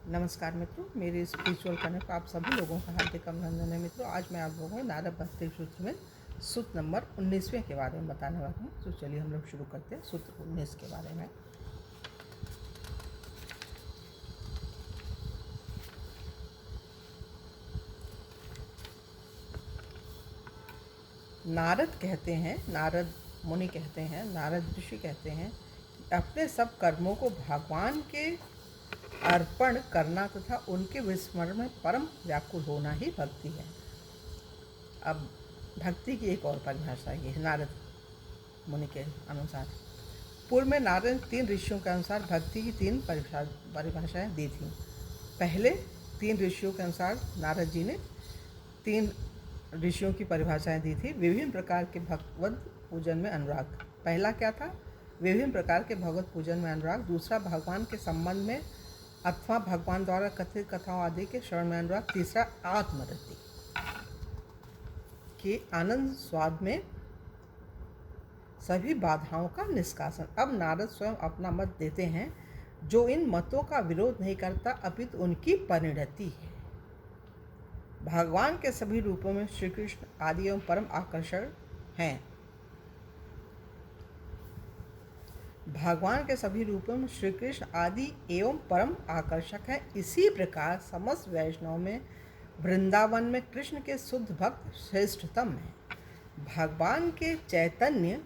नमस्कार मित्रों, मेरे स्पिरिचुअल कनेक्ट आप सभी लोगों का हार्दिक अभिनंदन है। मित्रों, आज मैं आप लोगों को नारद भक्ति सूत्र में सूत्र नंबर 19वें के बारे में बताने वाला हूँ। तो चलिए हम लोग शुरू करते हैं सूत्र 19 के बारे में। नारद मुनि कहते हैं, नारद ऋषि कहते हैं कि अपने सब कर्मों को भगवान के अर्पण करना तथा उनके विस्मरण में परम व्याकुल होना ही भक्ति है। अब भक्ति की एक और परिभाषा ये है नारद मुनि के अनुसार। पूर्व में नारद ने 3 ऋषियों के अनुसार भक्ति की 3 परिभाषाएं दी थीं। पहले 3 ऋषियों के अनुसार नारद जी ने 3 ऋषियों की परिभाषाएं दी थी। विभिन्न प्रकार के भगवत पूजन में अनुराग। पहला क्या था? विभिन्न प्रकार के भगवत पूजन में अनुराग। दूसरा, भगवान के संबंध में अथवा भगवान द्वारा कथित कथाओं आदि के श्रवण में अनुराग। तीसरा, आत्मरति के आनंद स्वाद में सभी बाधाओं का निष्कासन। अब नारद स्वयं अपना मत देते हैं, जो इन मतों का विरोध नहीं करता अपितु उनकी परिणति है। भगवान के सभी रूपों में श्री कृष्ण आदि एवं परम आकर्षण हैं। भगवान के सभी रूपों में श्री कृष्ण आदि एवं परम आकर्षक है। इसी प्रकार समस्त वैष्णव में वृंदावन में कृष्ण के शुद्ध भक्त श्रेष्ठतम है। भगवान के चैतन्य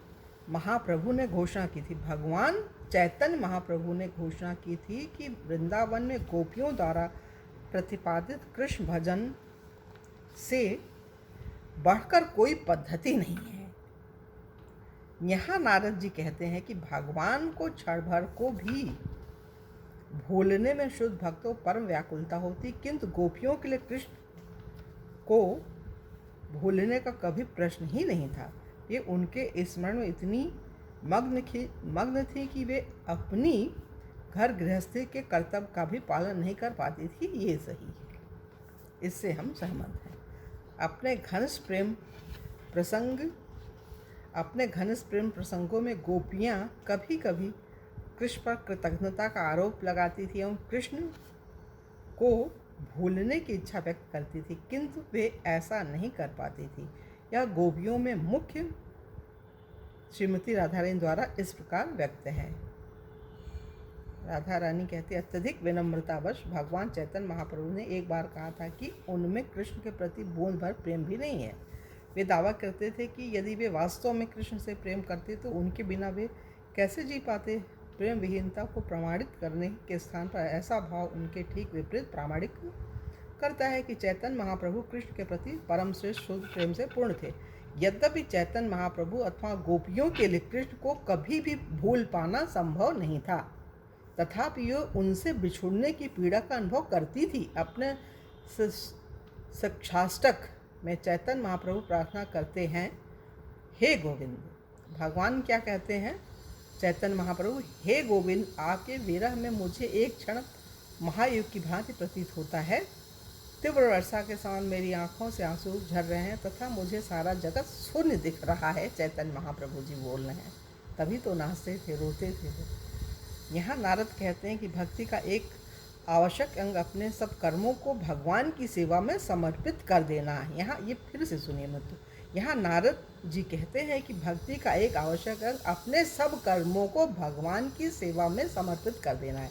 महाप्रभु ने घोषणा की थी भगवान चैतन्य महाप्रभु ने घोषणा की थी कि वृंदावन में गोपियों द्वारा प्रतिपादित कृष्ण भजन से बढ़कर कोई पद्धति नहीं है। यहाँ नारद जी कहते हैं कि भगवान को क्षण भर को भी भूलने में शुद्ध भक्तों परम व्याकुलता होती, किंतु गोपियों के लिए कृष्ण को भूलने का कभी प्रश्न ही नहीं था। ये उनके स्मरण में इतनी मग्न थी कि वे अपनी घर गृहस्थी के कर्तव्य का भी पालन नहीं कर पाती थी। ये सही है, इससे हम सहमत हैं। अपने घनिष्ठ प्रेम प्रसंगों में गोपियाँ कभी कभी कृष्ण पर कृतज्ञता का आरोप लगाती थी एवं कृष्ण को भूलने की इच्छा व्यक्त करती थी, किंतु वे ऐसा नहीं कर पाती थी। यह गोपियों में मुख्य श्रीमती राधा रानी द्वारा इस प्रकार व्यक्त है। राधा रानी कहती, अत्यधिक विनम्रतावश भगवान चैतन्य महाप्रभु ने एक बार कहा था कि उनमें कृष्ण के प्रति बूंद भर प्रेम भी नहीं है। वे दावा करते थे कि यदि वे वास्तव में कृष्ण से प्रेम करते तो उनके बिना वे कैसे जी पाते। प्रेम विहीनता को प्रमाणित करने के स्थान पर ऐसा भाव उनके ठीक विपरीत प्रमाणित करता है कि चैतन्य महाप्रभु कृष्ण के प्रति परम श्रेष्ठ शुद्ध प्रेम से पूर्ण थे। यद्यपि चैतन्य महाप्रभु अथवा गोपियों के लिए कृष्ण को कभी भी भूल पाना संभव नहीं था, तथापि वे उनसे बिछुड़ने की पीड़ा का अनुभव करती थी। अपने साक्षाष्टक में चैतन्य महाप्रभु प्रार्थना करते हैं, हे गोविंद। भगवान क्या कहते हैं? चैतन्य महाप्रभु, हे गोविंद, आपके विरह में मुझे एक क्षण महायुग की भांति प्रतीत होता है। तीव्र वर्षा के समान मेरी आंखों से आंसू झर रहे हैं तथा मुझे सारा जगत शून्य दिख रहा है। चैतन्य महाप्रभु जी बोल रहे हैं, तभी तो नाचते थे, रोते थे। यहाँ नारद कहते हैं कि भक्ति का एक आवश्यक अंग अपने सब कर्मों को भगवान की सेवा में समर्पित कर देना है। यहाँ ये फिर से सुनिए मित्रों, यहाँ नारद जी कहते हैं कि भक्ति का एक आवश्यक अंग अपने सब कर्मों को भगवान की सेवा में समर्पित कर देना है।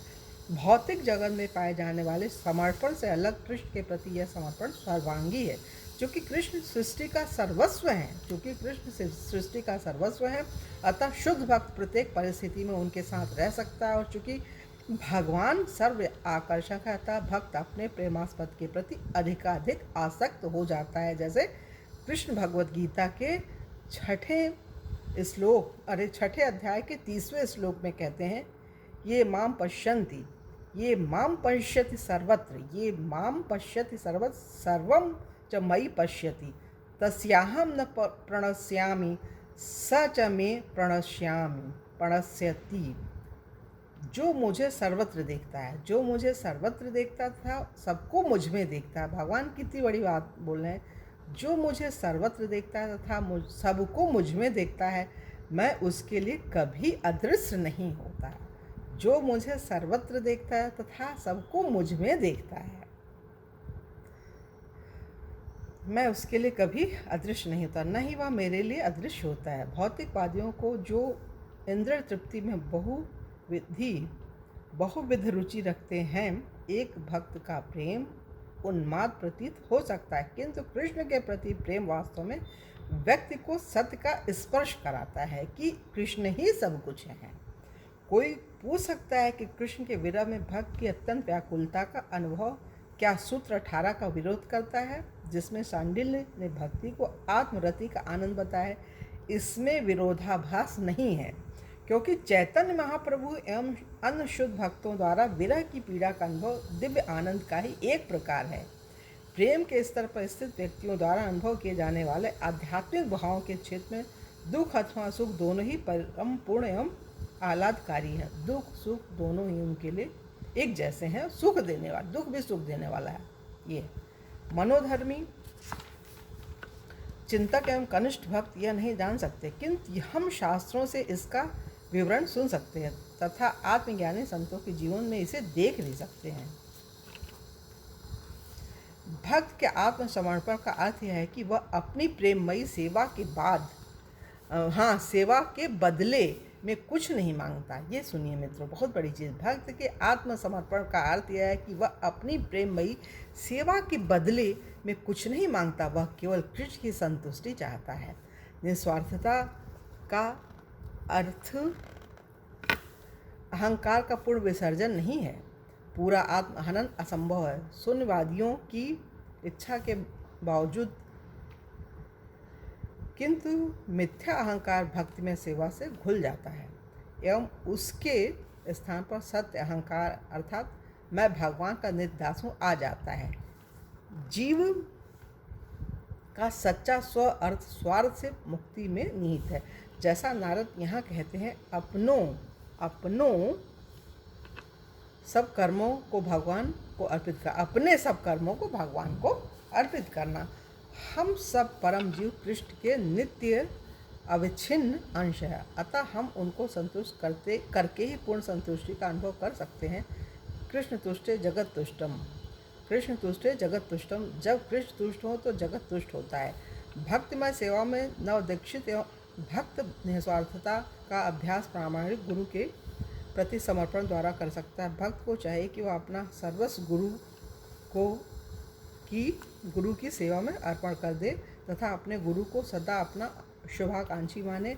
भौतिक जगत में पाए जाने वाले समर्पण से अलग कृष्ण के प्रति यह समर्पण सर्वांगी है, क्योंकि कृष्ण सृष्टि का सर्वस्व है। अतः शुद्ध भक्त प्रत्येक परिस्थिति में उनके साथ रह सकता है, और चूँकि भगवान सर्व आकर्षक है, अतः भक्त अपने प्रेमास्पद के प्रति अधिकाधिक आसक्त हो जाता है। जैसे कृष्ण भगवद गीता के छठे अध्याय के 30वें श्लोक में कहते हैं, ये माम पश्यति सर्वत्र सर्वं च मयि पश्यति तस्याहं न प्रणश्यामि स च मे प्रणश्यति। जो मुझे सर्वत्र देखता था सबको मुझ में देखता है। भगवान कितनी बड़ी बात बोल रहे हैं। जो मुझे सर्वत्र देखता है तथा सबको मुझ में देखता है, मैं उसके लिए कभी अदृश्य नहीं होता। जो मुझे सर्वत्र देखता है तथा सबको मुझ में देखता है, मैं उसके लिए कभी अदृश्य नहीं होता, न ही वह मेरे लिए अदृश्य होता है। भौतिकवादियों को जो इंद्रिय तृप्ति में बहुविध रुचि रखते हैं, एक भक्त का प्रेम उन्माद प्रतीत हो सकता है, किंतु कृष्ण के प्रति प्रेम वास्तव में व्यक्ति को सत्य का स्पर्श कराता है कि कृष्ण ही सब कुछ है। कोई पूछ सकता है कि कृष्ण के विरह में भक्त की अत्यंत व्याकुलता का अनुभव क्या सूत्र 18 का विरोध करता है, जिसमें सांडिल्य ने भक्ति को आत्मरति का आनंद बताया है? इसमें विरोधाभास नहीं है, क्योंकि चैतन्य महाप्रभु एवं अन्य शुद्ध भक्तों द्वारा विरह की पीड़ा का अनुभव दिव्य आनंद का ही एक प्रकार है। प्रेम के स्तर पर स्थित व्यक्तियों द्वारा अनुभव किए जाने वाले आध्यात्मिक भावों के क्षेत्र में दुख अथवा सुख दोनों ही परम पूर्ण एवं आह्लादकारी है। दुख सुख दोनों ही उनके लिए एक जैसे हैं, सुख देने वाला, दुख भी सुख देने वाला है। ये मनोधर्मी चिंतक एवं कनिष्ठ भक्त यह नहीं जान सकते, किंतु हम शास्त्रों से इसका विवरण सुन सकते हैं तथा आत्मज्ञानी संतों के जीवन में इसे देख भी सकते हैं। भक्त के आत्मसमर्पण का अर्थ यह है कि वह अपनी प्रेममयी सेवा के बाद सेवा के बदले में कुछ नहीं मांगता। ये सुनिए मित्रों, बहुत बड़ी चीज़। भक्त के आत्मसमर्पण का अर्थ यह है कि वह अपनी प्रेममयी सेवा के बदले में कुछ नहीं मांगता, वह केवल कृष्ण की संतुष्टि चाहता है। निस्वार्थता का अर्थ अहंकार का पूर्ण विसर्जन नहीं है। पूरा आत्महनन असंभव है। शून्यवादियों की इच्छा के बावजूद किंतु मिथ्या अहंकार भक्ति में सेवा से घुल जाता है एवं उसके स्थान पर सत्य अहंकार अर्थात मैं भगवान का नित्य दास हूँ आ जाता है। जीव का सच्चा स्व अर्थ स्वार्थ से मुक्ति में निहित है। जैसा नारद यहाँ कहते हैं, अपनों सब कर्मों को भगवान को अर्पित कर, अपने सब कर्मों को भगवान को अर्पित करना। हम सब परम जीव कृष्ण के नित्य अविच्छिन्न अंश है, अतः हम उनको संतुष्ट करके ही पूर्ण संतुष्टि का अनुभव कर सकते हैं। कृष्ण तुष्टे जगत तुष्टम, कृष्ण तुष्टे जगत तुष्टम। जब कृष्ण तुष्ट हो तो जगत तुष्ट होता है। भक्तिमय सेवा में नवदीक्षित एवं भक्त निस्वार्थता का अभ्यास प्रामाणिक गुरु के प्रति समर्पण द्वारा कर सकता है। भक्त को चाहिए कि वह अपना सर्वस्व गुरु की सेवा में अर्पण कर दे तथा अपने गुरु को सदा अपना शुभाकांक्षी माने।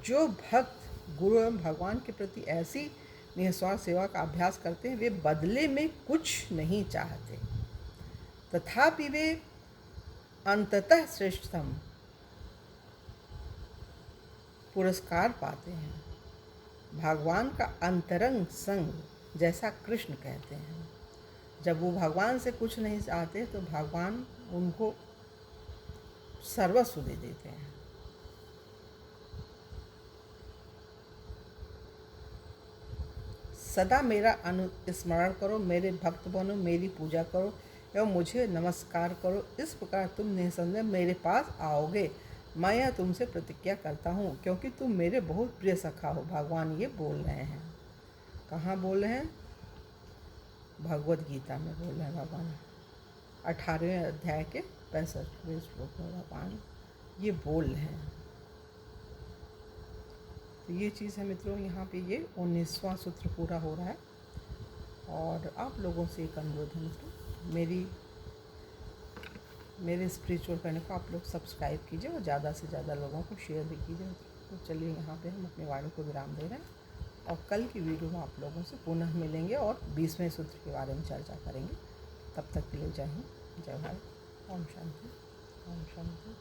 जो भक्त गुरु एवं भगवान के प्रति ऐसी निस्वार्थ सेवा का अभ्यास करते हैं, वे बदले में कुछ नहीं चाहते, तथापि वे अंततः श्रेष्ठतम पुरस्कार पाते हैं। भगवान का अंतरंग संग, जैसा कृष्ण कहते हैं। जब वो भगवान से कुछ नहीं चाहते तो भगवान उनको सर्वस्व दे देते हैं। सदा मेरा अनुस्मरण करो, मेरे भक्त बनो, मेरी पूजा करो एवं मुझे नमस्कार करो। इस प्रकार तुम निसंदेह मेरे पास आओगे। मैं यह तुमसे प्रतिज्ञा करता हूँ, क्योंकि तुम मेरे बहुत प्रिय सखा हो। भगवान ये बोल रहे हैं। कहाँ बोल रहे हैं? भगवद गीता में बोल रहे हैं भगवान। 18वें अध्याय के 65वें श्लोक में भगवान ये बोल रहे हैं। तो ये चीज़ है मित्रों, यहाँ पे ये 19वां सूत्र पूरा हो रहा है। और आप लोगों से एक अनुरोध है मित्रों, मेरे स्पिरिचुअल चैनल को आप लोग सब्सक्राइब कीजिए और ज़्यादा से ज़्यादा लोगों को शेयर भी कीजिए। तो चलिए यहाँ पे हम अपनी वाणी को विराम दे रहे हैं और कल की वीडियो में आप लोगों से पुनः मिलेंगे और 20वें सूत्र के बारे में चर्चा करेंगे। तब तक के लिए जय हिंद, जय भारत। ओम शांति, ओम शांति।